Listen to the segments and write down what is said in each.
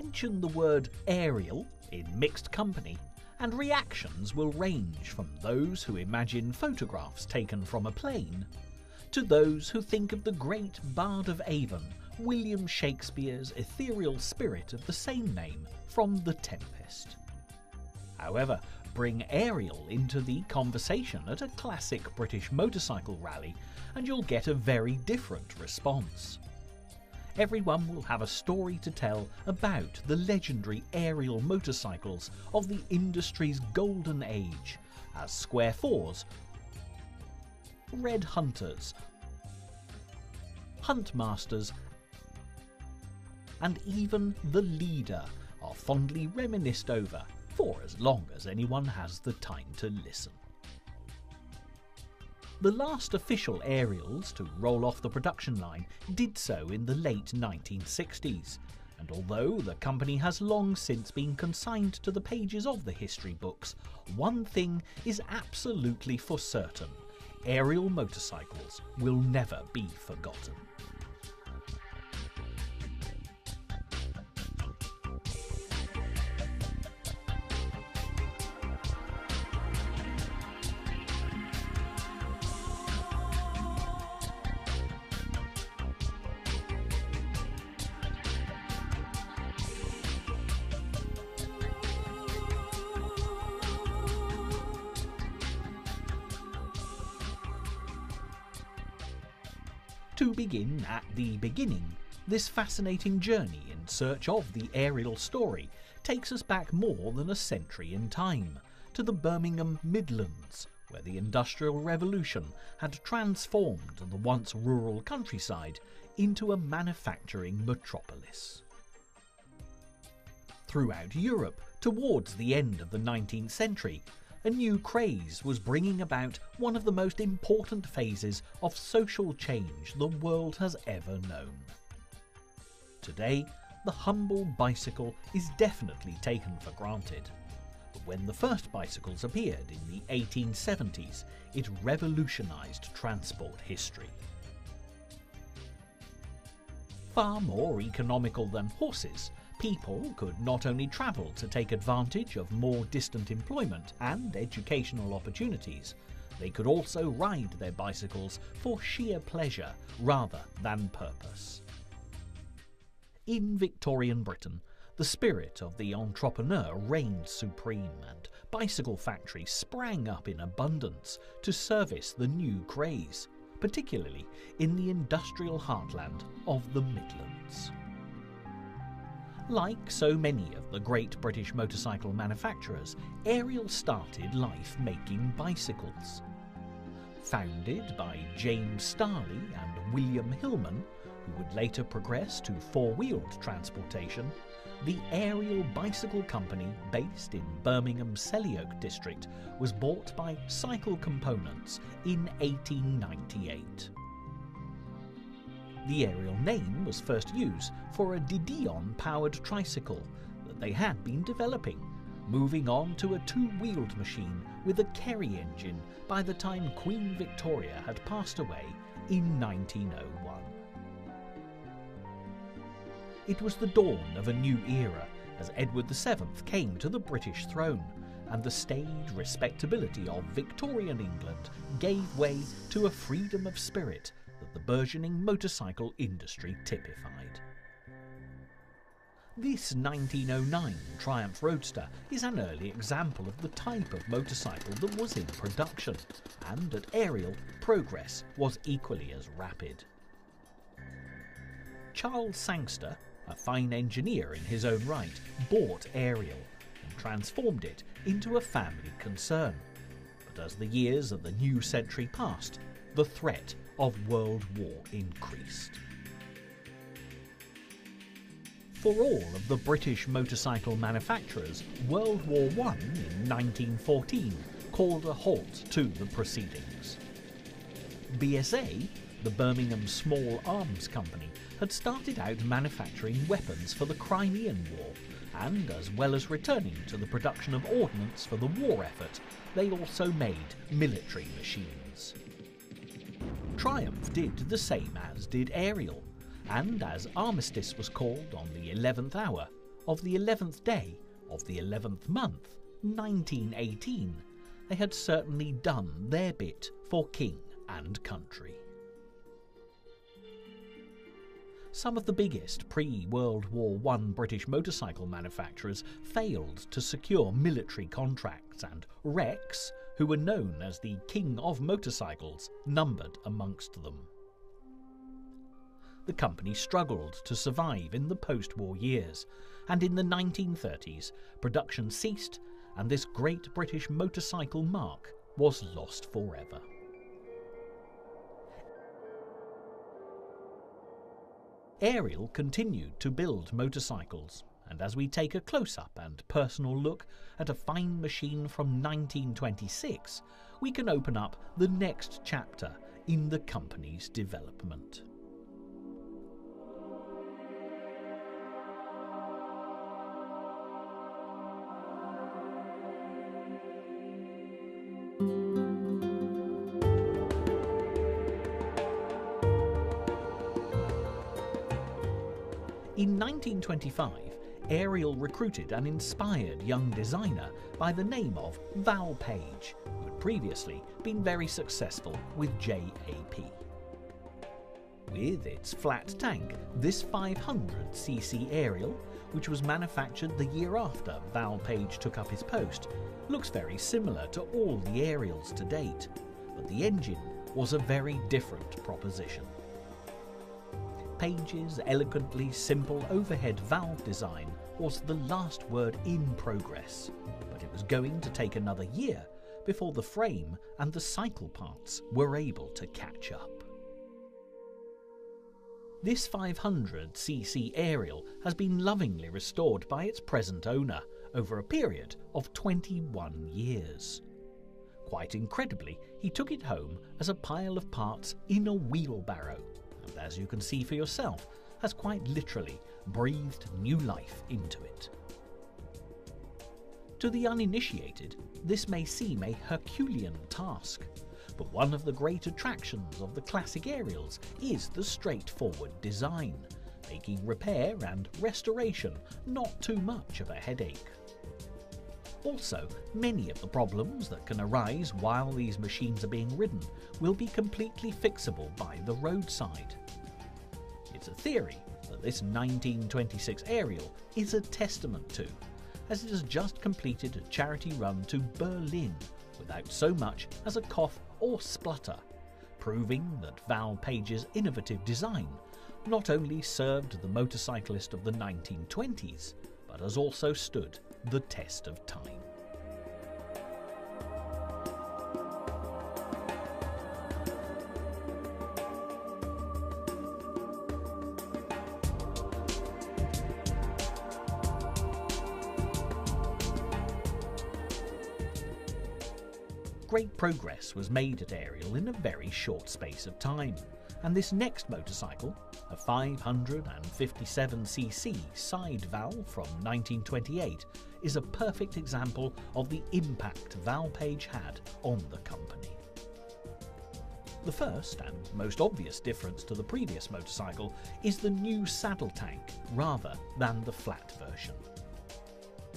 mention the word Ariel in mixed company, and reactions will range from those who imagine photographs taken from a plane, to those who think of the great Bard of Avon, William Shakespeare's ethereal spirit of the same name from The Tempest. However, bring Ariel into the conversation at a classic British motorcycle rally and you'll get a very different response. Everyone will have a story to tell about the legendary Ariel motorcycles of the industry's golden age, as Square 4s, Red Hunters, Huntmasters, and even the Leader are fondly reminisced over for as long as anyone has the time to listen. The last official Ariels to roll off the production line did so in the late 1960s, and although the company has long since been consigned to the pages of the history books, one thing is absolutely for certain: Ariel motorcycles will never be forgotten. To begin at the beginning, this fascinating journey in search of the Ariel story takes us back more than a century in time, to the Birmingham Midlands, where the Industrial Revolution had transformed the once rural countryside into a manufacturing metropolis. Throughout Europe, towards the end of the 19th century, a new craze was bringing about one of the most important phases of social change the world has ever known. Today, the humble bicycle is definitely taken for granted, but when the first bicycles appeared in the 1870s, it revolutionised transport history. Far more economical than horses, people could not only travel to take advantage of more distant employment and educational opportunities, they could also ride their bicycles for sheer pleasure rather than purpose. In Victorian Britain, the spirit of the entrepreneur reigned supreme, and bicycle factories sprang up in abundance to service the new craze, particularly in the industrial heartland of the Midlands. Like so many of the great British motorcycle manufacturers, Ariel started life making bicycles. Founded by James Starley and William Hillman, who would later progress to four-wheeled transportation, the Ariel Bicycle Company, based in Birmingham's Selly Oak district, was bought by Cycle Components in 1898. The Ariel name was first used for a Didion-powered tricycle that they had been developing, moving on to a two-wheeled machine with a Kerry engine by the time Queen Victoria had passed away in 1901. It was the dawn of a new era as Edward VII came to the British throne, and the staid respectability of Victorian England gave way to a freedom of spirit that the burgeoning motorcycle industry typified. This 1909 Triumph Roadster is an early example of the type of motorcycle that was in production, and at Ariel, progress was equally as rapid. Charles Sangster, a fine engineer in his own right, bought Ariel and transformed it into a family concern. But as the years of the new century passed, the threat of World War increased. For all of the British motorcycle manufacturers, World War I in 1914 called a halt to the proceedings. BSA, the Birmingham Small Arms Company, had started out manufacturing weapons for the Crimean War, and as well as returning to the production of ordnance for the war effort, they also made military machines. Triumph did the same as did Ariel, and as armistice was called on the 11th hour, of the 11th day of the 11th month, 1918, they had certainly done their bit for king and country. Some of the biggest pre-World War I British motorcycle manufacturers failed to secure military contracts, and Rex, who were known as the King of Motorcycles, numbered amongst them. The company struggled to survive in the post-war years, and in the 1930s production ceased and this great British motorcycle mark was lost forever. Ariel continued to build motorcycles, and as we take a close-up and personal look at a fine machine from 1926, we can open up the next chapter in the company's development. In 1925, Ariel recruited an inspired young designer by the name of Val Page, who had previously been very successful with JAP. With its flat tank, this 500cc Ariel, which was manufactured the year after Val Page took up his post, looks very similar to all the Ariels to date, but the engine was a very different proposition. Page's elegantly simple overhead valve design was the last word in progress, but it was going to take another year before the frame and the cycle parts were able to catch up. This 500cc Ariel has been lovingly restored by its present owner over a period of 21 years. Quite incredibly, he took it home as a pile of parts in a wheelbarrow, and as you can see for yourself, has quite literally breathed new life into it. To the uninitiated, this may seem a Herculean task, but one of the great attractions of the classic Ariels is the straightforward design, making repair and restoration not too much of a headache. Also, many of the problems that can arise while these machines are being ridden will be completely fixable by the roadside. It's a theory that this 1926 Ariel is a testament to, as it has just completed a charity run to Berlin without so much as a cough or splutter, proving that Val Page's innovative design not only served the motorcyclist of the 1920s, but has also stood the test of time. Great progress was made at Ariel in a very short space of time, and this next motorcycle, a 557cc side valve from 1928, is a perfect example of the impact Val Page had on the company. The first and most obvious difference to the previous motorcycle is the new saddle tank rather than the flat version.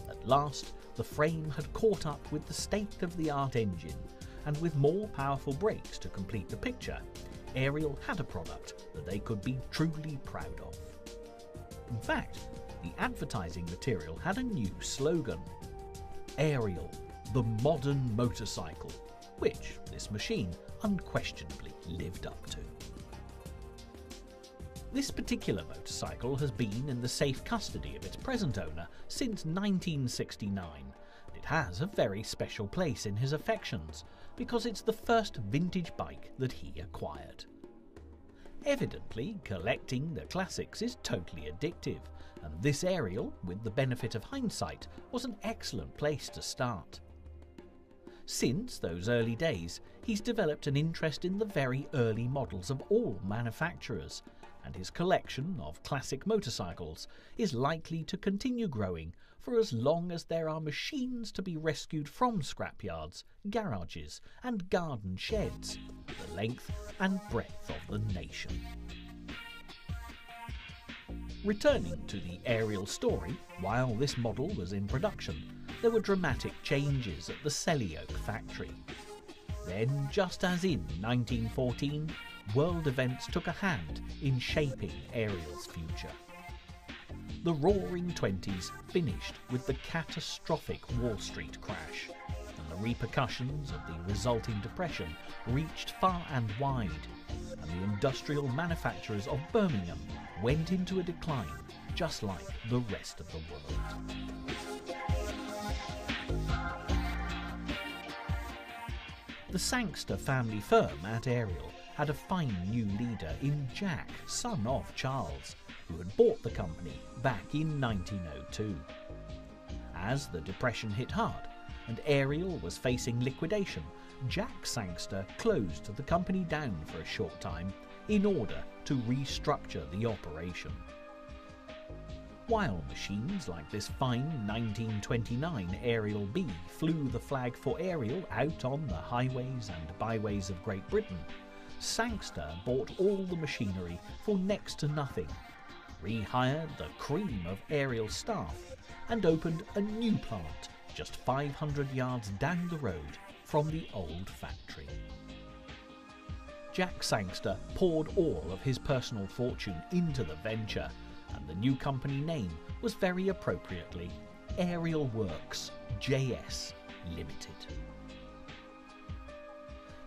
At last, the frame had caught up with the state-of-the-art engine, and with more powerful brakes to complete the picture, Ariel had a product that they could be truly proud of. In fact, the advertising material had a new slogan: Ariel, the modern motorcycle, which this machine unquestionably lived up to. This particular motorcycle has been in the safe custody of its present owner since 1969. It has a very special place in his affections because it's the first vintage bike that he acquired. Evidently, collecting the classics is totally addictive, and this Ariel, with the benefit of hindsight, was an excellent place to start. Since those early days, he's developed an interest in the very early models of all manufacturers, and his collection of classic motorcycles is likely to continue growing for as long as there are machines to be rescued from scrapyards, garages and garden sheds, the length and breadth of the nation. Returning to the Ariel story, while this model was in production, there were dramatic changes at the Selly-Oak factory. Then, just as in 1914, world events took a hand in shaping Ariel's future. The Roaring Twenties finished with the catastrophic Wall Street crash, and the repercussions of the resulting depression reached far and wide, and the industrial manufacturers of Birmingham went into a decline, just like the rest of the world. The Sangster family firm at Ariel had a fine new leader in Jack, son of Charles, who had bought the company back in 1902. As the Depression hit hard and Ariel was facing liquidation, Jack Sangster closed the company down for a short time in order to restructure the operation. While machines like this fine 1929 Ariel B flew the flag for Ariel out on the highways and byways of Great Britain, Sangster bought all the machinery for next to nothing, rehired the cream of Ariel staff, and opened a new plant just 500 yards down the road from the old factory. Jack Sangster poured all of his personal fortune into the venture, and the new company name was very appropriately Ariel Works JS Limited.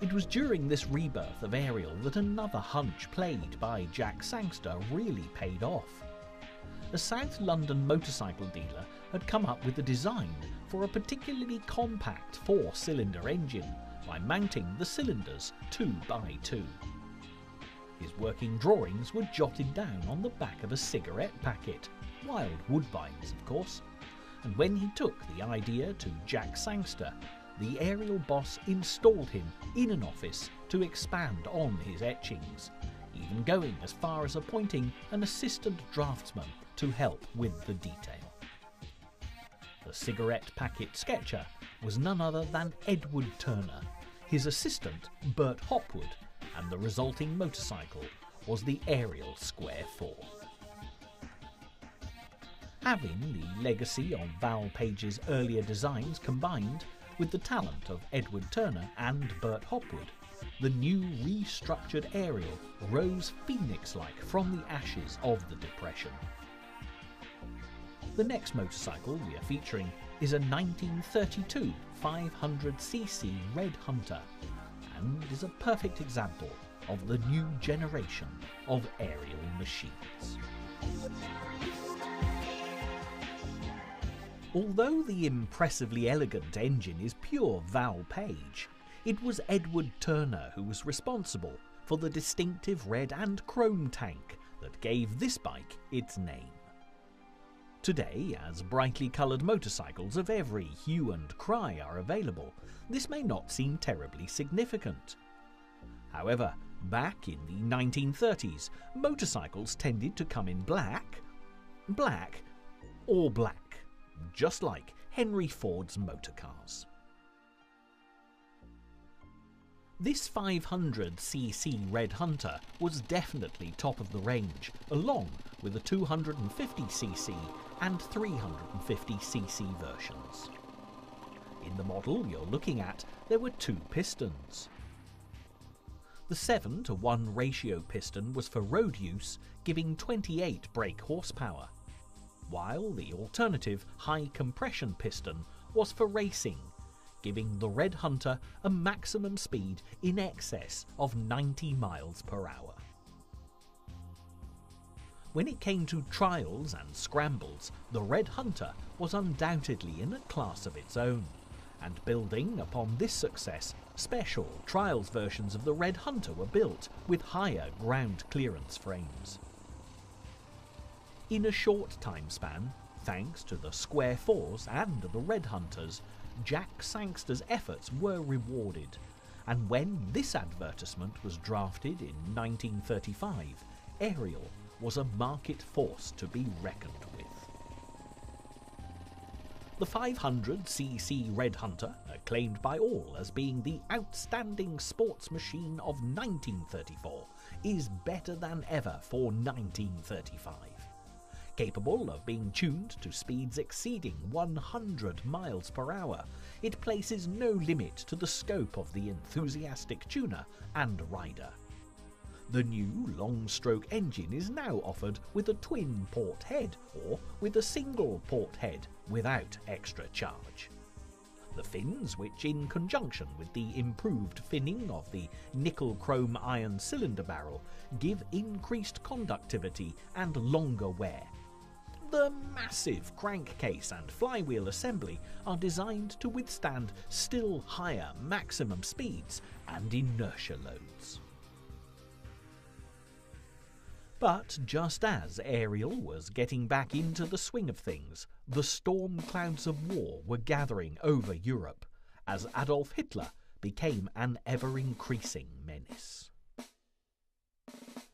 It was during this rebirth of Ariel that another hunch played by Jack Sangster really paid off. A South London motorcycle dealer had come up with a design for a particularly compact four-cylinder engine by mounting the cylinders 2 by 2. His working drawings were jotted down on the back of a cigarette packet, wild woodbines of course, and when he took the idea to Jack Sangster, the Ariel boss installed him in an office to expand on his etchings, even going as far as appointing an assistant draftsman to help with the detail. The cigarette packet sketcher was none other than Edward Turner, his assistant Bert Hopwood, and the resulting motorcycle was the Ariel Square 4. Having the legacy of Val Page's earlier designs combined with the talent of Edward Turner and Bert Hopwood, the new restructured Ariel rose phoenix-like from the ashes of the Depression. The next motorcycle we are featuring is a 1932 500cc Red Hunter, and is a perfect example of the new generation of Ariel machines. Although the impressively elegant engine is pure Val Page, it was Edward Turner who was responsible for the distinctive red and chrome tank that gave this bike its name. Today, as brightly coloured motorcycles of every hue and cry are available, this may not seem terribly significant. However, back in the 1930s, motorcycles tended to come in black, or black, just like Henry Ford's motorcars. This 500cc Red Hunter was definitely top of the range, along with the 250cc and 350cc versions. In the model you're looking at, there were two pistons. The 7:1 ratio piston was for road use, giving 28 brake horsepower, while the alternative high compression piston was for racing, giving the Red Hunter a maximum speed in excess of 90 miles per hour. When it came to trials and scrambles, the Red Hunter was undoubtedly in a class of its own, and building upon this success, special trials versions of the Red Hunter were built with higher ground clearance frames. In a short time span, thanks to the Square 4s and the Red Hunters, Jack Sangster's efforts were rewarded, and when this advertisement was drafted in 1935, Ariel was a market force to be reckoned with. The 500cc Red Hunter, acclaimed by all as being the outstanding sports machine of 1934, is better than ever for 1935. Capable of being tuned to speeds exceeding 100 miles per hour, it places no limit to the scope of the enthusiastic tuner and rider. The new long-stroke engine is now offered with a twin port head or with a single port head without extra charge. The fins, which in conjunction with the improved finning of the nickel-chrome iron cylinder barrel, give increased conductivity and longer wear. The massive crankcase and flywheel assembly are designed to withstand still higher maximum speeds and inertia loads. But just as Ariel was getting back into the swing of things, the storm clouds of war were gathering over Europe as Adolf Hitler became an ever-increasing menace.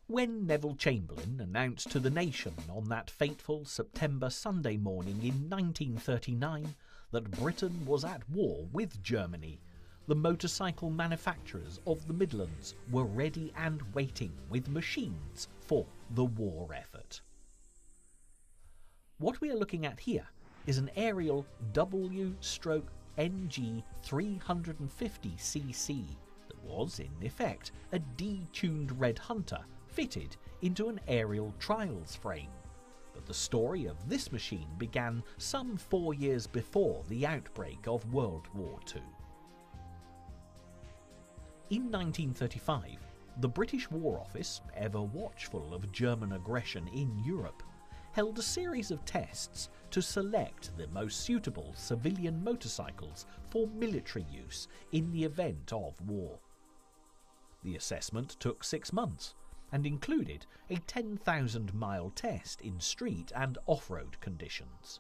When Neville Chamberlain announced to the nation on that fateful September Sunday morning in 1939 that Britain was at war with Germany, the motorcycle manufacturers of the Midlands were ready and waiting with machines for the war effort. What we are looking at here is an Ariel W/NG 350cc that was, in effect, a detuned Red Hunter fitted into an Ariel Trials frame. But the story of this machine began some 4 years before the outbreak of World War II. In 1935, the British War Office, ever watchful of German aggression in Europe, held a series of tests to select the most suitable civilian motorcycles for military use in the event of war. The assessment took 6 months and included a 10,000-mile test in street and off-road conditions.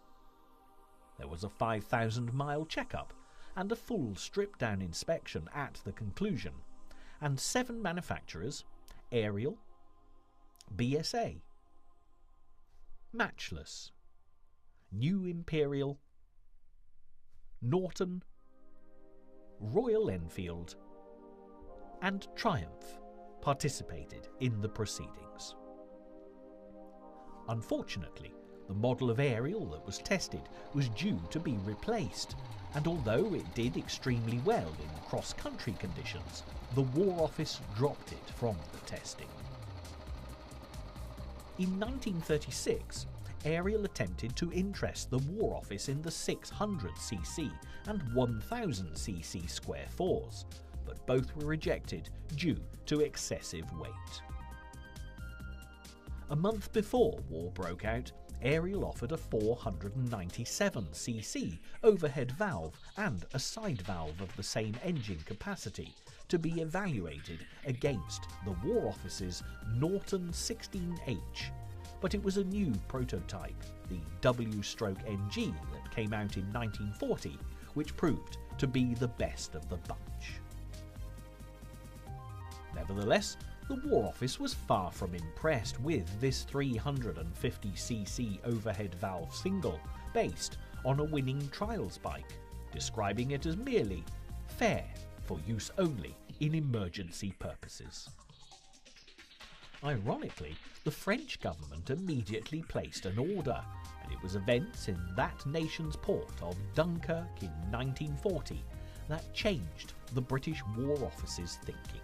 There was a 5,000-mile checkup and a full stripped-down inspection at the conclusion, and 7 manufacturers, Ariel, BSA, Matchless, New Imperial, Norton, Royal Enfield, and Triumph participated in the proceedings. Unfortunately, the model of Ariel that was tested was due to be replaced, and although it did extremely well in cross-country conditions, the War Office dropped it from the testing. In 1936, Ariel attempted to interest the War Office in the 600cc and 1000cc square fours, but both were rejected due to excessive weight. A month before war broke out, Ariel offered a 497cc overhead valve and a side valve of the same engine capacity to be evaluated against the War Office's Norton 16H, but it was a new prototype, the W/NG, that came out in 1940, which proved to be the best of the bunch. Nevertheless, the War Office was far from impressed with this 350cc overhead valve single based on a winning trials bike, describing it as merely fair for use only in emergency purposes. Ironically, the French government immediately placed an order, and it was events in that nation's port of Dunkirk in 1940 that changed the British War Office's thinking.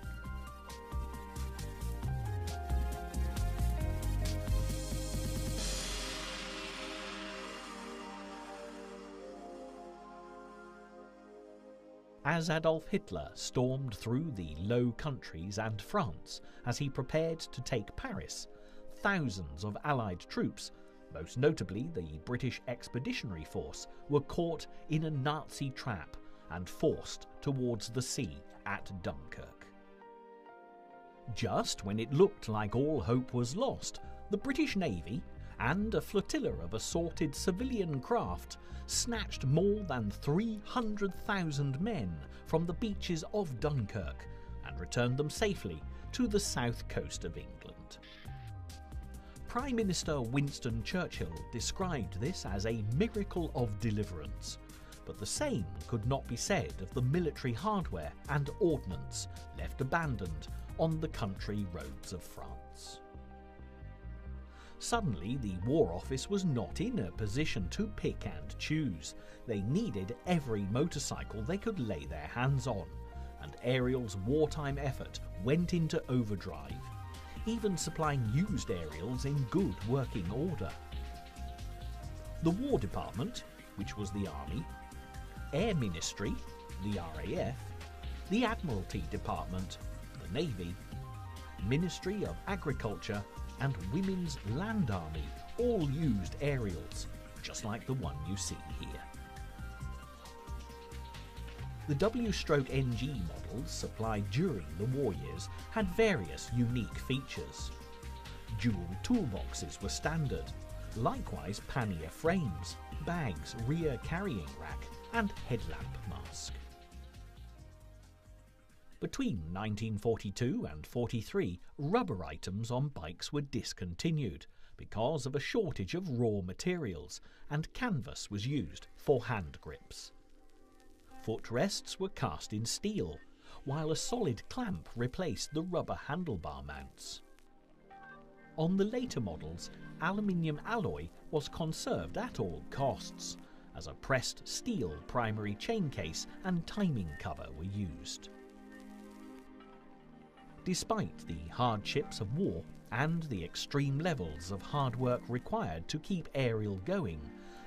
As Adolf Hitler stormed through the Low Countries and France as he prepared to take Paris, thousands of Allied troops, most notably the British Expeditionary Force, were caught in a Nazi trap and forced towards the sea at Dunkirk. Just when it looked like all hope was lost, the British Navy and a flotilla of assorted civilian craft snatched more than 300,000 men from the beaches of Dunkirk and returned them safely to the south coast of England. Prime Minister Winston Churchill described this as a miracle of deliverance, but the same could not be said of the military hardware and ordnance left abandoned on the country roads of France. Suddenly, the War Office was not in a position to pick and choose. They needed every motorcycle they could lay their hands on, and Ariel's wartime effort went into overdrive, even supplying used Ariels in good working order. The War Department, which was the Army, Air Ministry, the RAF, the Admiralty Department, the Navy, Ministry of Agriculture, and Women's Land Army all used Ariels, just like the one you see here. The W-NG models supplied during the war years had various unique features. Dual toolboxes were standard, likewise pannier frames, bags, rear carrying rack, and headlamp mask. Between 1942 and 43, rubber items on bikes were discontinued because of a shortage of raw materials, and canvas was used for hand grips. Footrests were cast in steel, while a solid clamp replaced the rubber handlebar mounts. On the later models, aluminium alloy was conserved at all costs, as a pressed steel primary chain case and timing cover were used. Despite the hardships of war and the extreme levels of hard work required to keep Ariel going,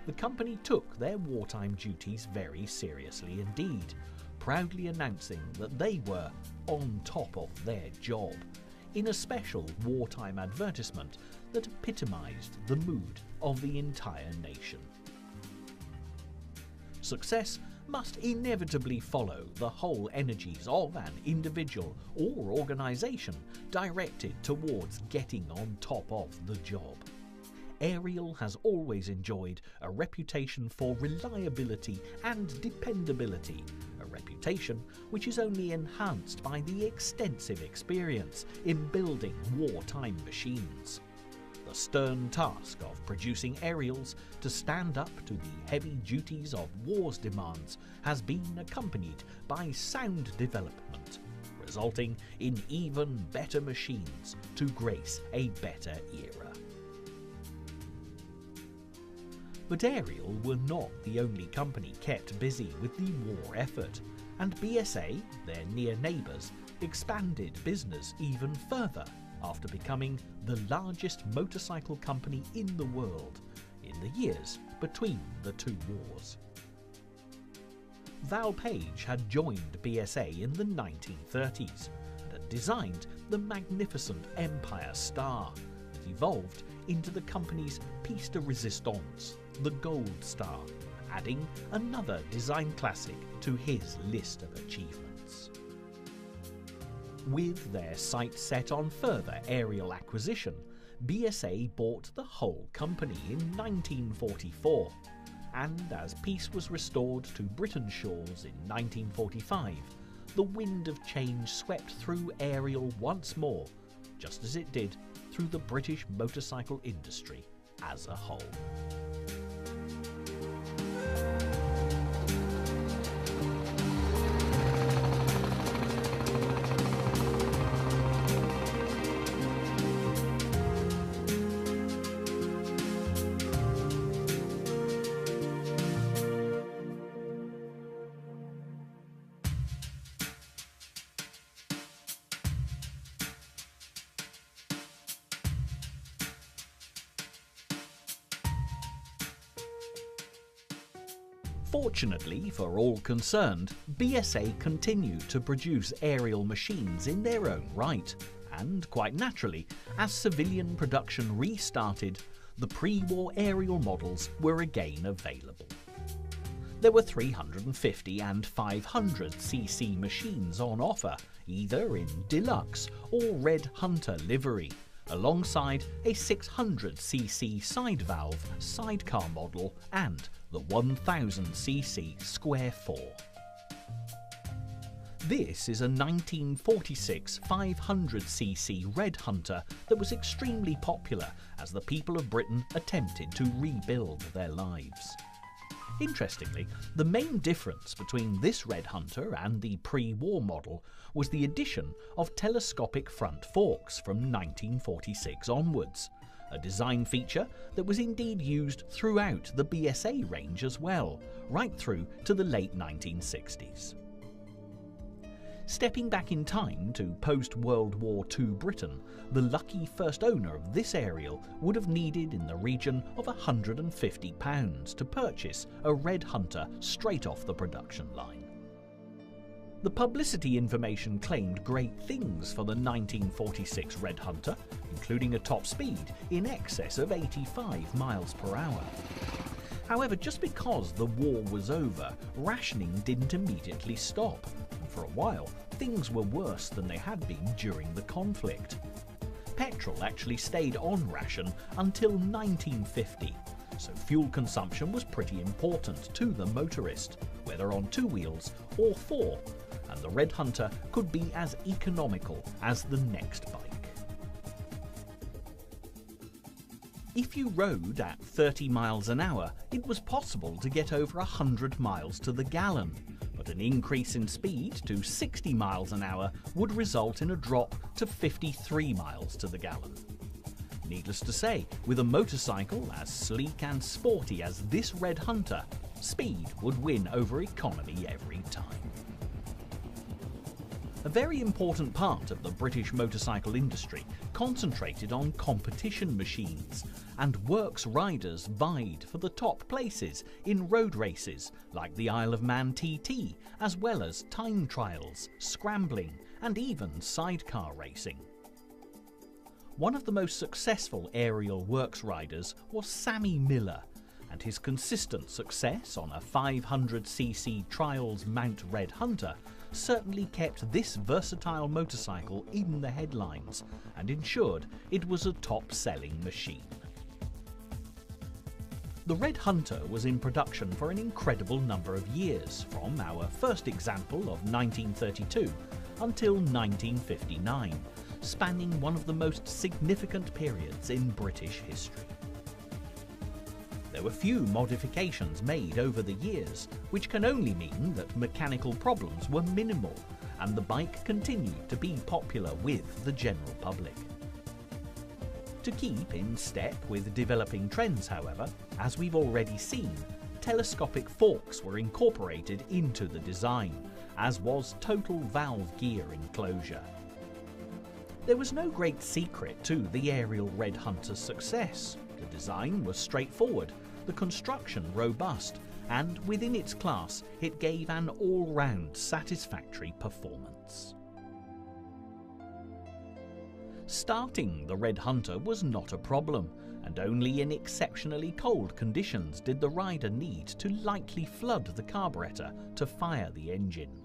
the company took their wartime duties very seriously indeed, proudly announcing that they were on top of their job, in a special wartime advertisement that epitomised the mood of the entire nation. Success must inevitably follow the whole energies of an individual or organisation directed towards getting on top of the job. Ariel has always enjoyed a reputation for reliability and dependability, a reputation which is only enhanced by the extensive experience in building wartime machines. The stern task of producing Ariels to stand up to the heavy duties of war's demands has been accompanied by sound development, resulting in even better machines to grace a better era. But Ariel were not the only company kept busy with the war effort, and BSA, their near neighbours, expanded business even further after becoming the largest motorcycle company in the world in the years between the two wars. Val Page had joined BSA in the 1930s and had designed the magnificent Empire Star that evolved into the company's piece de resistance, the Gold Star, adding another design classic to his list of achievements. With their sights set on further Ariel acquisition, BSA bought the whole company in 1944, and as peace was restored to Britain's shores in 1945, the wind of change swept through Ariel once more, just as it did through the British motorcycle industry as a whole. Fortunately for all concerned, BSA continued to produce Ariel machines in their own right, and quite naturally, as civilian production restarted, the pre-war Ariel models were again available. There were 350 and 500cc machines on offer, either in deluxe or Red Hunter livery, alongside a 600cc side valve sidecar model and the 1000cc Square 4. This is a 1946 500cc Red Hunter that was extremely popular as the people of Britain attempted to rebuild their lives. Interestingly, the main difference between this Red Hunter and the pre-war model was the addition of telescopic front forks from 1946 onwards, a design feature that was indeed used throughout the BSA range as well, right through to the late 1960s. Stepping back in time to post-World War II Britain, the lucky first owner of this Ariel would have needed in the region of £150 to purchase a Red Hunter straight off the production line. The publicity information claimed great things for the 1946 Red Hunter, including a top speed in excess of 85 miles per hour. However, just because the war was over, rationing didn't immediately stop. For a while, things were worse than they had been during the conflict. Petrol actually stayed on ration until 1950, so fuel consumption was pretty important to the motorist, whether on 2 wheels or 4, and the Red Hunter could be as economical as the next bike. If you rode at 30 miles an hour, it was possible to get over 100 miles to the gallon, but an increase in speed to 60 miles an hour would result in a drop to 53 miles to the gallon. Needless to say, with a motorcycle as sleek and sporty as this Red Hunter, speed would win over economy every time. A very important part of the British motorcycle industry concentrated on competition machines, and works riders vied for the top places in road races like the Isle of Man TT, as well as time trials, scrambling, and even sidecar racing. One of the most successful aerial works riders was Sammy Miller, and his consistent success on a 500cc Trials Mount Red Hunter certainly kept this versatile motorcycle in the headlines and ensured it was a top-selling machine. The Red Hunter was in production for an incredible number of years, from our first example of 1932 until 1959, spanning one of the most significant periods in British history. There were few modifications made over the years, which can only mean that mechanical problems were minimal and the bike continued to be popular with the general public. To keep in step with developing trends, however, as we've already seen, telescopic forks were incorporated into the design, as was total valve gear enclosure. There was no great secret to the Ariel Red Hunter's success. The design was straightforward, the construction robust, and within its class it gave an all-round satisfactory performance. Starting the Red Hunter was not a problem, and only in exceptionally cold conditions did the rider need to lightly flood the carburetor to fire the engine.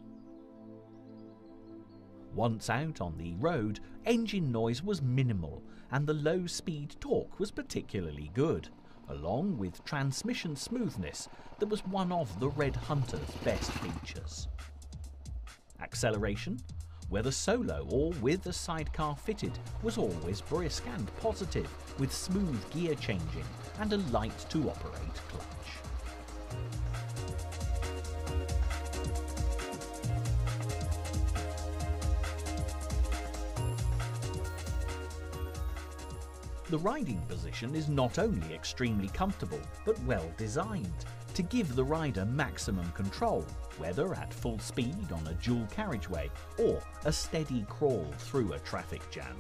Once out on the road, engine noise was minimal and the low-speed torque was particularly good, along with transmission smoothness that was one of the Red Hunter's best features. Acceleration, whether solo or with a sidecar fitted, was always brisk and positive, with smooth gear changing and a light-to-operate clutch. The riding position is not only extremely comfortable, but well designed to give the rider maximum control, whether at full speed on a dual carriageway or a steady crawl through a traffic jam.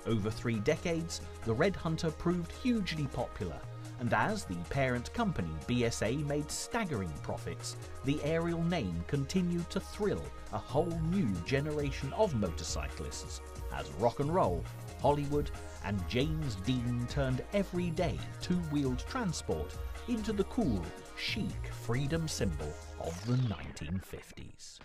Over 3 decades, the Red Hunter proved hugely popular, and as the parent company BSA made staggering profits, the Ariel name continued to thrill a whole new generation of motorcyclists as rock and roll, Hollywood, and James Dean turned everyday two-wheeled transport into the cool, chic freedom symbol of the 1950s.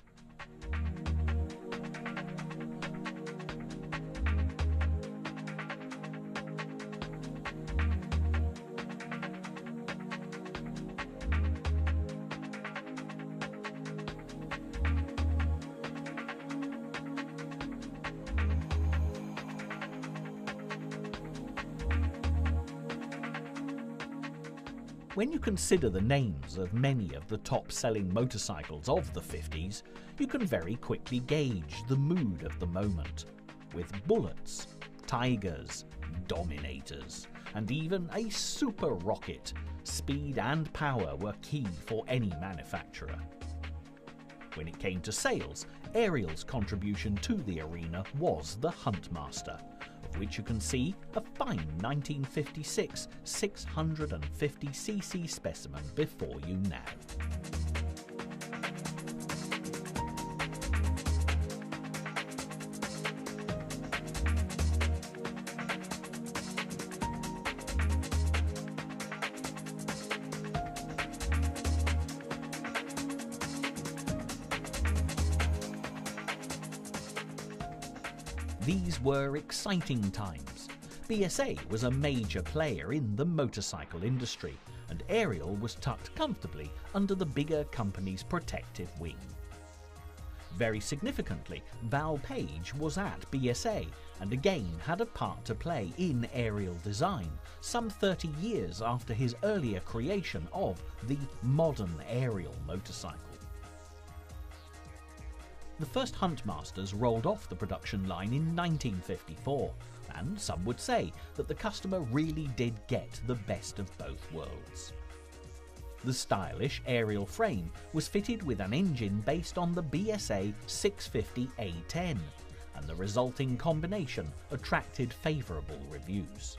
When you consider the names of many of the top-selling motorcycles of the 50s, you can very quickly gauge the mood of the moment, with bullets, Tigers, Dominators, and even a super rocket. Speed and power were key for any manufacturer. When it came to sales, Ariel's contribution to the arena was the Huntmaster, of which you can see a fine 1956 650cc specimen before you now. These were exciting times. BSA was a major player in the motorcycle industry, and Ariel was tucked comfortably under the bigger company's protective wing. Very significantly, Val Page was at BSA and again had a part to play in Ariel design, some 30 years after his earlier creation of the modern Ariel motorcycle. The first Huntmasters rolled off the production line in 1954, and some would say that the customer really did get the best of both worlds. The stylish Ariel frame was fitted with an engine based on the BSA 650A10, and the resulting combination attracted favourable reviews.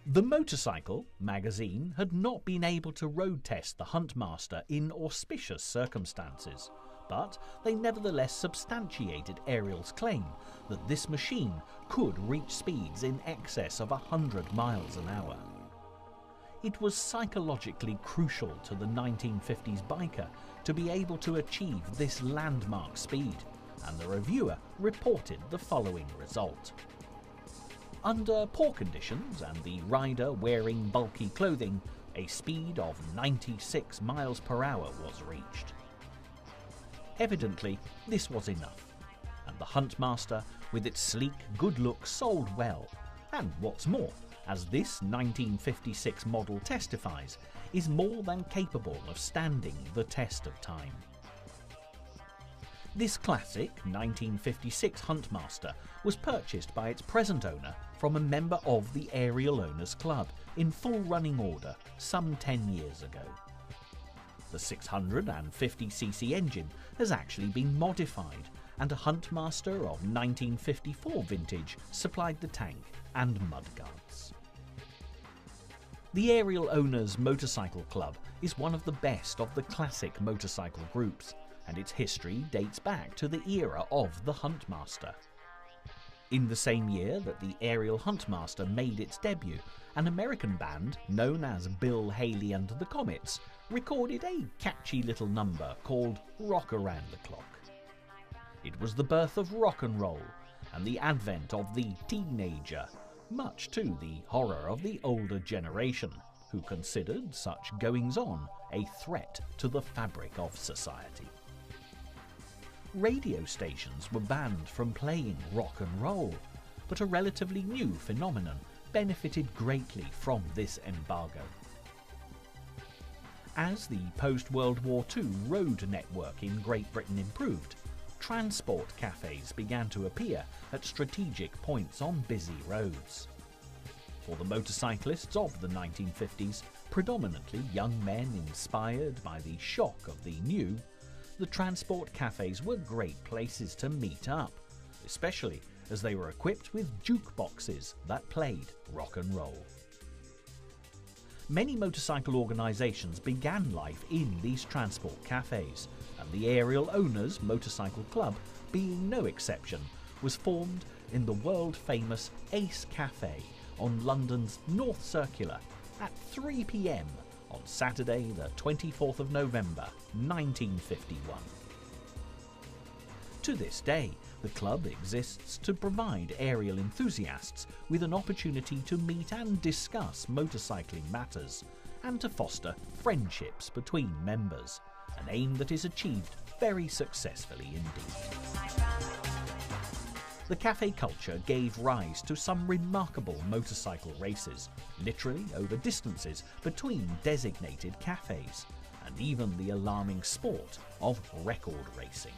The Motorcycle magazine had not been able to road test the Huntmaster in auspicious circumstances, but they nevertheless substantiated Ariel's claim that this machine could reach speeds in excess of 100 miles an hour. It was psychologically crucial to the 1950s biker to be able to achieve this landmark speed, and the reviewer reported the following result. Under poor conditions and the rider wearing bulky clothing, a speed of 96 miles per hour was reached. Evidently, this was enough, and the Huntmaster, with its sleek good look, sold well, and what's more, as this 1956 model testifies, is more than capable of standing the test of time. This classic 1956 Huntmaster was purchased by its present owner from a member of the Ariel Owners Club in full running order some 10 years ago. The 650cc engine has actually been modified, and a Huntmaster of 1954 vintage supplied the tank and mudguards. The Ariel Owners Motorcycle Club is one of the best of the classic motorcycle groups, and its history dates back to the era of the Huntmaster. In the same year that the Ariel Huntmaster made its debut, an American band known as Bill Haley and the Comets recorded a catchy little number called Rock Around the Clock. It was the birth of rock and roll and the advent of the teenager, much to the horror of the older generation, who considered such goings-on a threat to the fabric of society. Radio stations were banned from playing rock and roll, but a relatively new phenomenon benefited greatly from this embargo. As the post-World War II road network in Great Britain improved, transport cafes began to appear at strategic points on busy roads. For the motorcyclists of the 1950s, predominantly young men inspired by the shock of the new, the transport cafes were great places to meet up, especially as they were equipped with jukeboxes that played rock and roll. Many motorcycle organisations began life in these transport cafes, and the Ariel Owners Motorcycle Club, being no exception, was formed in the world-famous Ace Cafe on London's North Circular at 3 p.m. on Saturday the 24th of November 1951. To this day, the club exists to provide Ariel enthusiasts with an opportunity to meet and discuss motorcycling matters, and to foster friendships between members, an aim that is achieved very successfully indeed. The cafe culture gave rise to some remarkable motorcycle races, literally over distances between designated cafes, and even the alarming sport of record racing.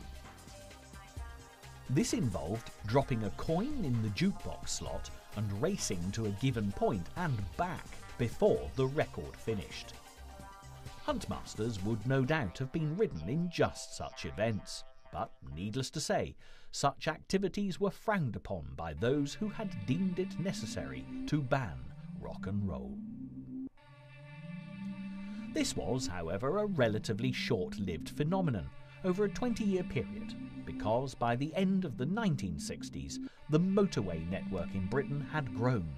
This involved dropping a coin in the jukebox slot and racing to a given point and back before the record finished. Huntmasters would no doubt have been ridden in just such events, but needless to say, such activities were frowned upon by those who had deemed it necessary to ban rock and roll. This was, however, a relatively short-lived phenomenon over a 20-year period, because by the end of the 1960s, the motorway network in Britain had grown,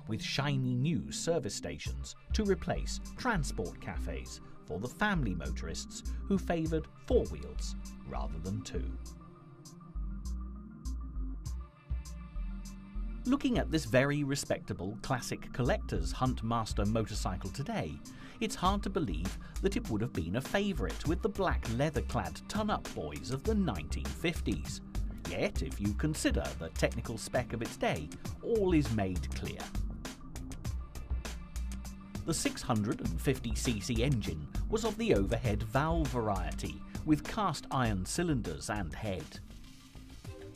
with shiny new service stations to replace transport cafes for the family motorists who favoured four wheels rather than two. Looking at this very respectable classic collector's Huntmaster motorcycle today, it's hard to believe that it would have been a favourite with the black leather-clad ton-up boys of the 1950s. Yet, if you consider the technical spec of its day, all is made clear. The 650cc engine was of the overhead valve variety, with cast iron cylinders and head.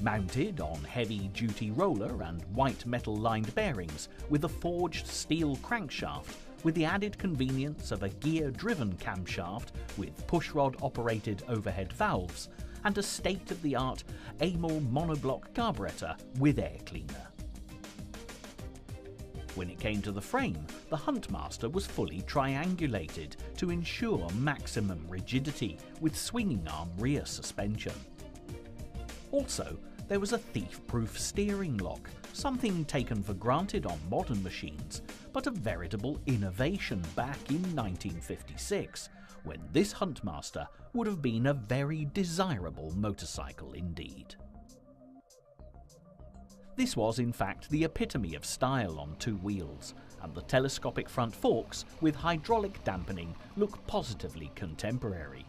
Mounted on heavy-duty roller and white metal-lined bearings with a forged steel crankshaft, with the added convenience of a gear-driven camshaft with pushrod-operated overhead valves, and a state-of-the-art Amel monoblock carburetor with air cleaner. When it came to the frame, the Huntmaster was fully triangulated to ensure maximum rigidity with swinging arm rear suspension. Also, there was a thief-proof steering lock, something taken for granted on modern machines, but a veritable innovation back in 1956, when this Huntmaster would have been a very desirable motorcycle indeed. This was in fact the epitome of style on two wheels, and the telescopic front forks with hydraulic dampening look positively contemporary.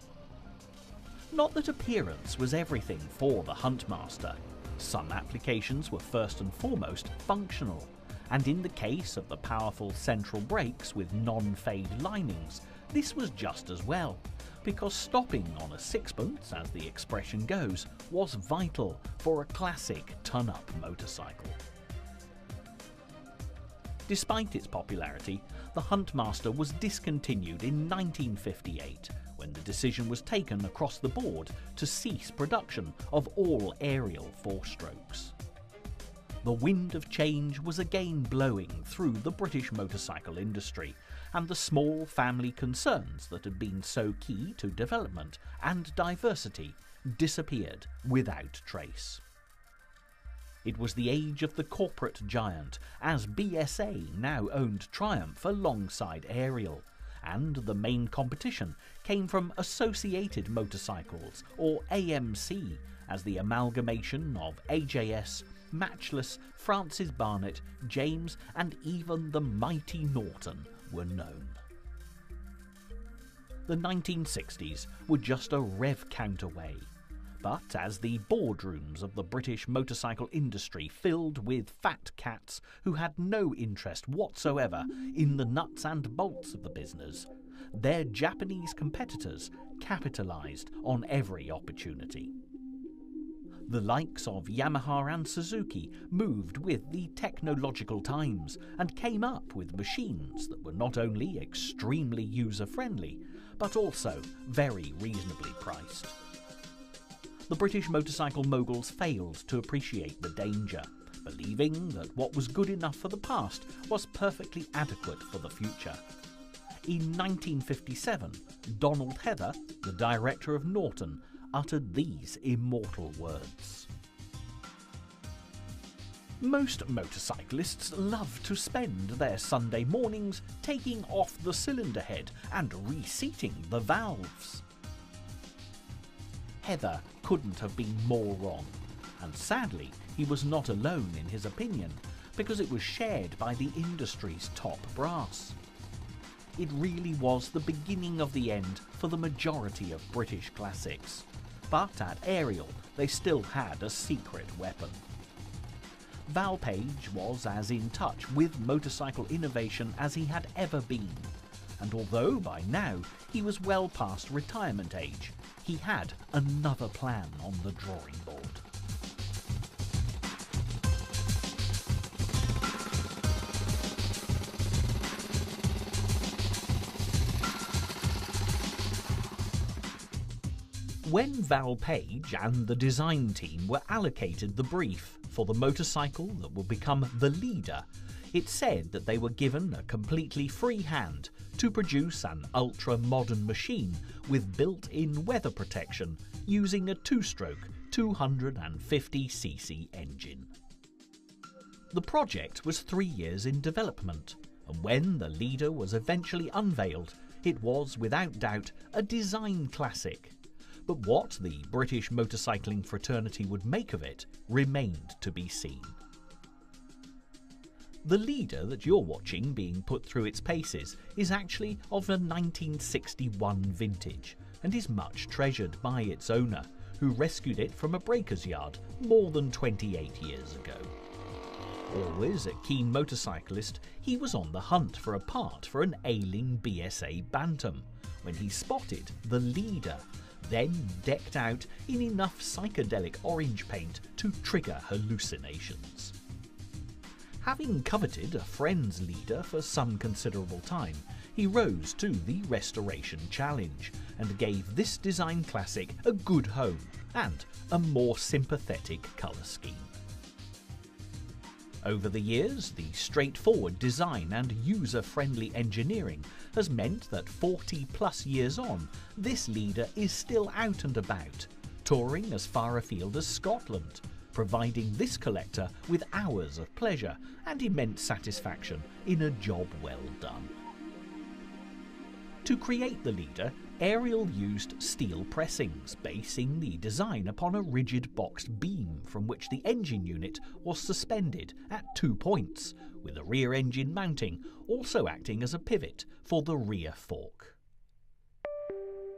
Not that appearance was everything for the Huntmaster. Some applications were first and foremost functional, and in the case of the powerful central brakes with non-fade linings, this was just as well, because stopping on a sixpence, as the expression goes, was vital for a classic ton-up motorcycle. Despite its popularity, the Huntmaster was discontinued in 1958, when the decision was taken across the board to cease production of all Ariel four-strokes. The wind of change was again blowing through the British motorcycle industry, and the small family concerns that had been so key to development and diversity disappeared without trace. It was the age of the corporate giant, as BSA now owned Triumph alongside Ariel, and the main competition came from Associated Motorcycles, or AMC, as the amalgamation of AJS, Matchless, Francis Barnett, James, and even the mighty Norton were known. The 1960s were just a rev count away, but as the boardrooms of the British motorcycle industry filled with fat cats who had no interest whatsoever in the nuts and bolts of the business, their Japanese competitors capitalised on every opportunity. The likes of Yamaha and Suzuki moved with the technological times and came up with machines that were not only extremely user-friendly, but also very reasonably priced. The British motorcycle moguls failed to appreciate the danger, believing that what was good enough for the past was perfectly adequate for the future. In 1957, Donald Heather, the director of Norton, uttered these immortal words. Most motorcyclists love to spend their Sunday mornings taking off the cylinder head and reseating the valves. Heather couldn't have been more wrong, and sadly he was not alone in his opinion, because it was shared by the industry's top brass. It really was the beginning of the end for the majority of British classics. But at Ariel, they still had a secret weapon. Val Page was as in touch with motorcycle innovation as he had ever been, and although by now he was well past retirement age, he had another plan on the drawing board. When Val Page and the design team were allocated the brief for the motorcycle that will become the Leader, it said that they were given a completely free hand to produce an ultra-modern machine with built-in weather protection using a two-stroke 250cc engine. The project was 3 years in development, and when the Leader was eventually unveiled, it was without doubt a design classic. But what the British motorcycling fraternity would make of it remained to be seen. The Leader that you're watching being put through its paces is actually of a 1961 vintage and is much treasured by its owner, who rescued it from a breaker's yard more than 28 years ago. Always a keen motorcyclist, he was on the hunt for a part for an ailing BSA Bantam when he spotted the Leader, then decked out in enough psychedelic orange paint to trigger hallucinations. Having coveted a friend's Leader for some considerable time, he rose to the restoration challenge and gave this design classic a good home and a more sympathetic colour scheme. Over the years, the straightforward design and user-friendly engineering has meant that 40 plus years on, this Leader is still out and about, touring as far afield as Scotland, providing this collector with hours of pleasure and immense satisfaction in a job well done. To create the Leader, Ariel used steel pressings, basing the design upon a rigid boxed beam from which the engine unit was suspended at 2 points, with a rear engine mounting also acting as a pivot for the rear fork.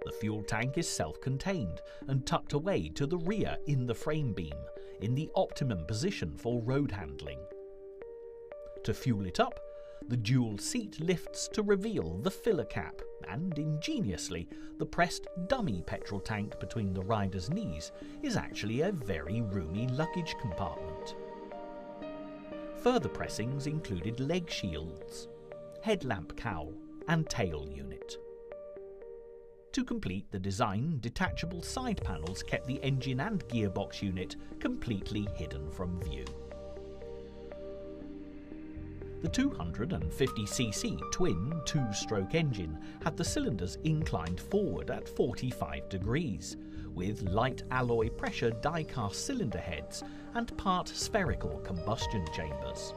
The fuel tank is self-contained and tucked away to the rear in the frame beam, in the optimum position for road handling. To fuel it up, the dual seat lifts to reveal the filler cap, and ingeniously, the pressed dummy petrol tank between the rider's knees is actually a very roomy luggage compartment. Further pressings included leg shields, headlamp cowl and tail unit. To complete the design, detachable side panels kept the engine and gearbox unit completely hidden from view. The 250cc twin two-stroke engine had the cylinders inclined forward at 45 degrees, with light alloy pressure die-cast cylinder heads and part spherical combustion chambers.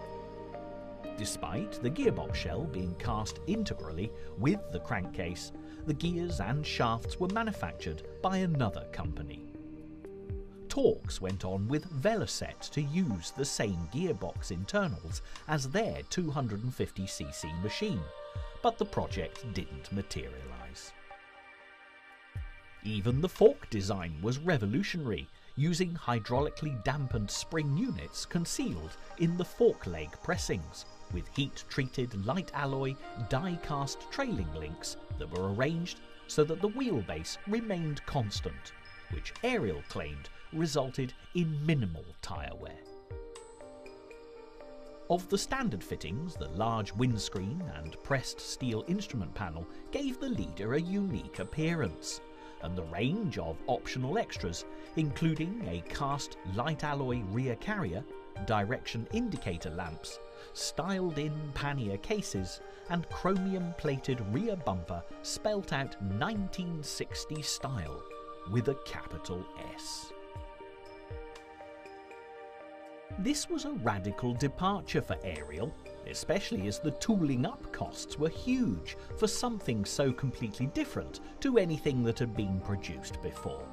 Despite the gearbox shell being cast integrally with the crankcase, the gears and shafts were manufactured by another company. Talks went on with Velocet to use the same gearbox internals as their 250cc machine, but the project didn't materialise. Even the fork design was revolutionary, using hydraulically dampened spring units concealed in the fork leg pressings, with heat-treated light alloy die-cast trailing links that were arranged so that the wheelbase remained constant, which Ariel claimed resulted in minimal tyre wear. Of the standard fittings, the large windscreen and pressed steel instrument panel gave the Leader a unique appearance, and the range of optional extras, including a cast light alloy rear carrier, direction indicator lamps, styled-in pannier cases, and chromium-plated rear bumper spelt out 1960 style with a capital S. This was a radical departure for Ariel, especially as the tooling up costs were huge for something so completely different to anything that had been produced before.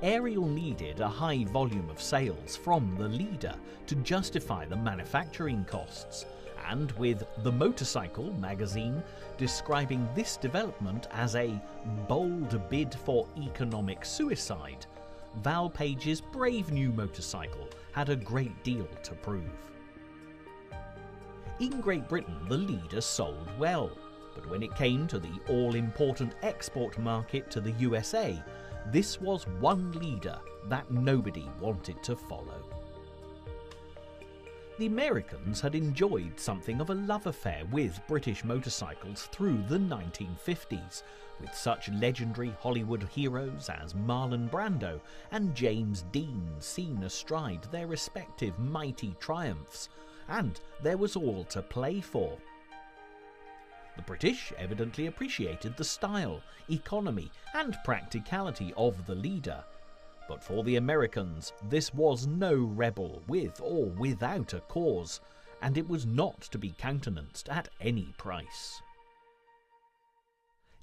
Ariel needed a high volume of sales from the Leader to justify the manufacturing costs, and with The Motorcycle magazine describing this development as a bold bid for economic suicide, Val Page's brave new motorcycle had a great deal to prove. In Great Britain, the Leader sold well, but when it came to the all-important export market to the USA, this was one Leader that nobody wanted to follow. The Americans had enjoyed something of a love affair with British motorcycles through the 1950s, with such legendary Hollywood heroes as Marlon Brando and James Dean seen astride their respective mighty triumphs, and there was all to play for. The British evidently appreciated the style, economy and practicality of the Leader, but for the Americans this was no rebel with or without a cause, and it was not to be countenanced at any price.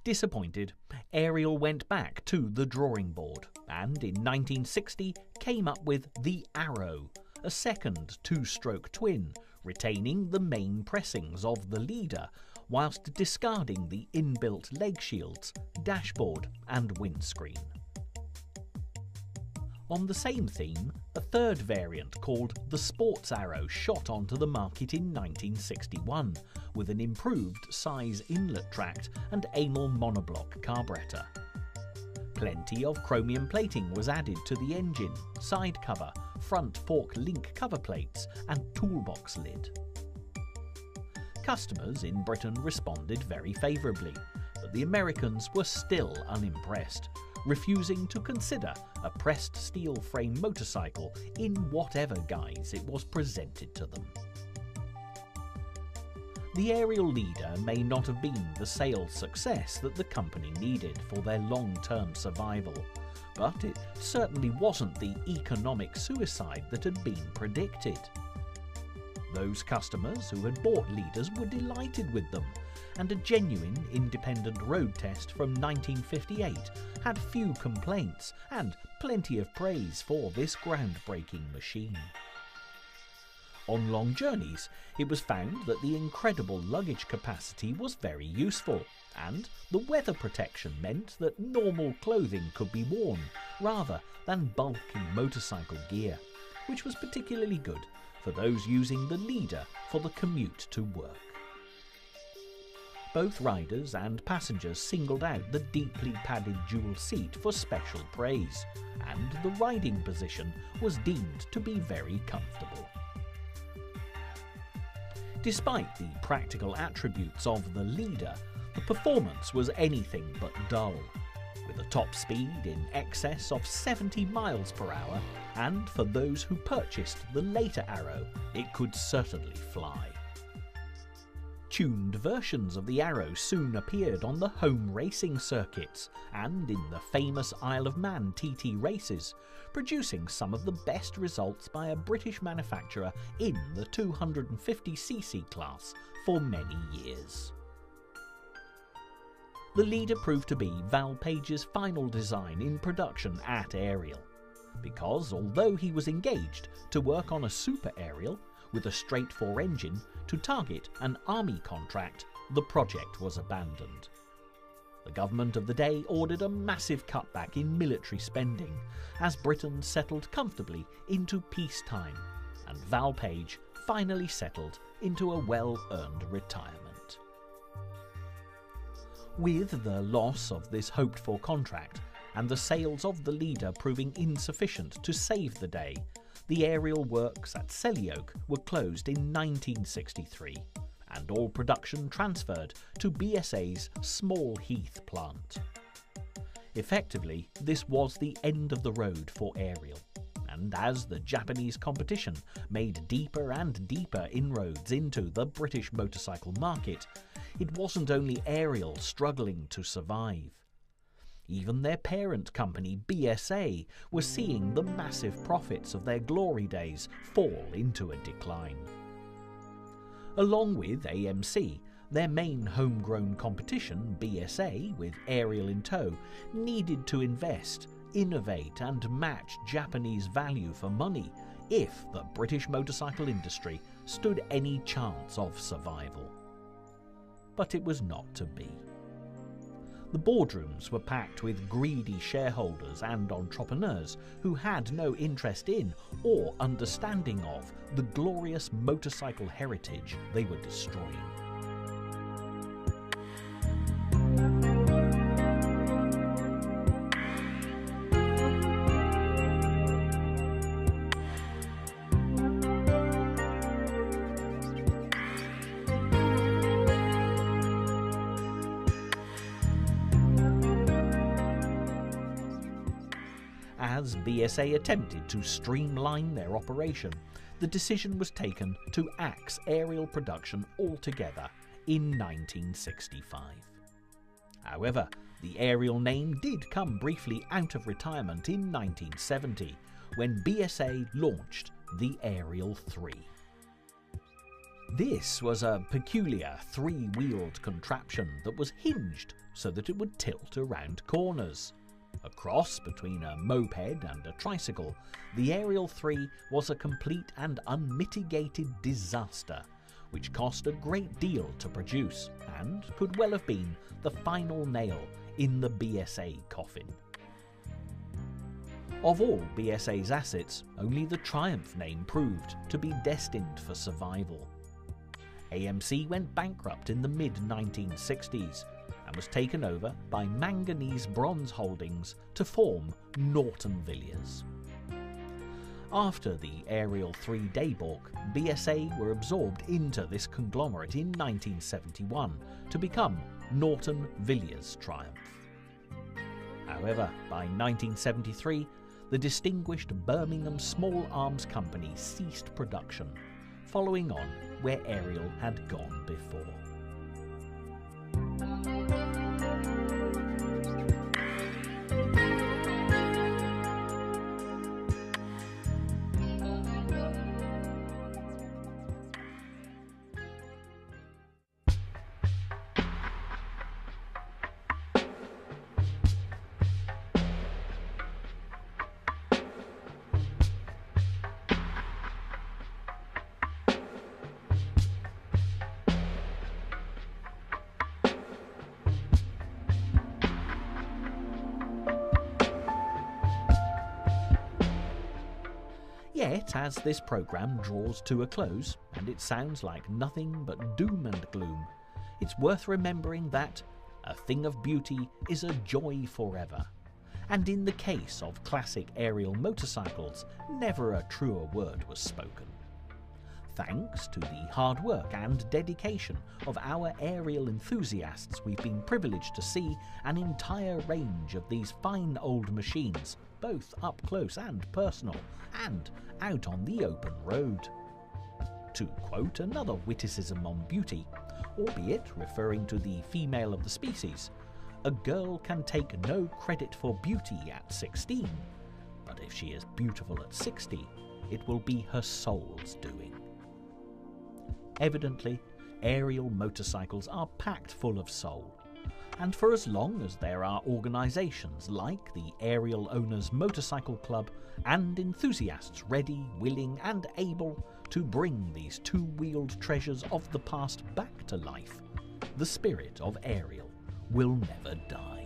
Disappointed, Ariel went back to the drawing board and in 1960 came up with the Arrow, a second two-stroke twin, retaining the main pressings of the Leader whilst discarding the inbuilt leg shields, dashboard and windscreen. On the same theme, a third variant called the Sports Arrow shot onto the market in 1961, with an improved size inlet tract and anal monoblock carburettor. Plenty of chromium plating was added to the engine, side cover, front fork link cover plates and toolbox lid. Customers in Britain responded very favourably, but the Americans were still unimpressed, refusing to consider a pressed steel frame motorcycle in whatever guise it was presented to them. The Ariel Leader may not have been the sales success that the company needed for their long-term survival, but it certainly wasn't the economic suicide that had been predicted. Those customers who had bought Leaders were delighted with them, and a genuine independent road test from 1958 had few complaints and plenty of praise for this groundbreaking machine. On long journeys, it was found that the incredible luggage capacity was very useful, and the weather protection meant that normal clothing could be worn rather than bulky motorcycle gear, which was particularly good for those using the Leader for the commute to work. Both riders and passengers singled out the deeply padded dual seat for special praise, and the riding position was deemed to be very comfortable. Despite the practical attributes of the Leader, the performance was anything but dull, with a top speed in excess of 70 miles per hour, and for those who purchased the later Arrow, it could certainly fly. Tuned versions of the Arrow soon appeared on the home racing circuits and in the famous Isle of Man TT races, producing some of the best results by a British manufacturer in the 250cc class for many years. The Leader proved to be Val Page's final design in production at Ariel, because although he was engaged to work on a Super Ariel with a straight 4 engine to target an army contract, the project was abandoned. The government of the day ordered a massive cutback in military spending as Britain settled comfortably into peacetime, and Val Page finally settled into a well-earned retirement. With the loss of this hoped-for contract and the sales of the Leader proving insufficient to save the day, the Ariel works at Selly-Oak were closed in 1963, and all production transferred to BSA's Small Heath plant. Effectively, this was the end of the road for Ariel, and as the Japanese competition made deeper and deeper inroads into the British motorcycle market, it wasn't only Ariel struggling to survive. Even their parent company, BSA, was seeing the massive profits of their glory days fall into a decline. Along with AMC, their main homegrown competition, BSA, with Ariel in tow, needed to invest, innovate and match Japanese value for money if the British motorcycle industry stood any chance of survival. But it was not to be. The boardrooms were packed with greedy shareholders and entrepreneurs who had no interest in or understanding of the glorious motorcycle heritage they were destroying. As BSA attempted to streamline their operation, the decision was taken to axe aerial production altogether in 1965. However, the Ariel name did come briefly out of retirement in 1970 when BSA launched the Ariel 3. This was a peculiar three-wheeled contraption that was hinged so that it would tilt around corners. A cross between a moped and a tricycle, the Ariel 3 was a complete and unmitigated disaster, which cost a great deal to produce and could well have been the final nail in the BSA coffin. Of all BSA's assets, only the Triumph name proved to be destined for survival. AMC went bankrupt in the mid-1960s and was taken over by Manganese Bronze Holdings to form Norton Villiers. After the Ariel 3 debauch, BSA were absorbed into this conglomerate in 1971 to become Norton Villiers Triumph. However, by 1973, the distinguished Birmingham Small Arms Company ceased production, following on where Ariel had gone before. Yet, as this programme draws to a close, and it sounds like nothing but doom and gloom, it's worth remembering that a thing of beauty is a joy forever. And in the case of classic Ariel motorcycles, never a truer word was spoken. Thanks to the hard work and dedication of our Ariel enthusiasts, we've been privileged to see an entire range of these fine old machines, both up close and personal, and out on the open road. To quote another witticism on beauty, albeit referring to the female of the species, a girl can take no credit for beauty at 16, but if she is beautiful at 60, it will be her soul's doing. Evidently, Ariel motorcycles are packed full of soul, and for as long as there are organisations like the Ariel Owners Motorcycle Club and enthusiasts ready, willing and able to bring these two-wheeled treasures of the past back to life, the spirit of Ariel will never die.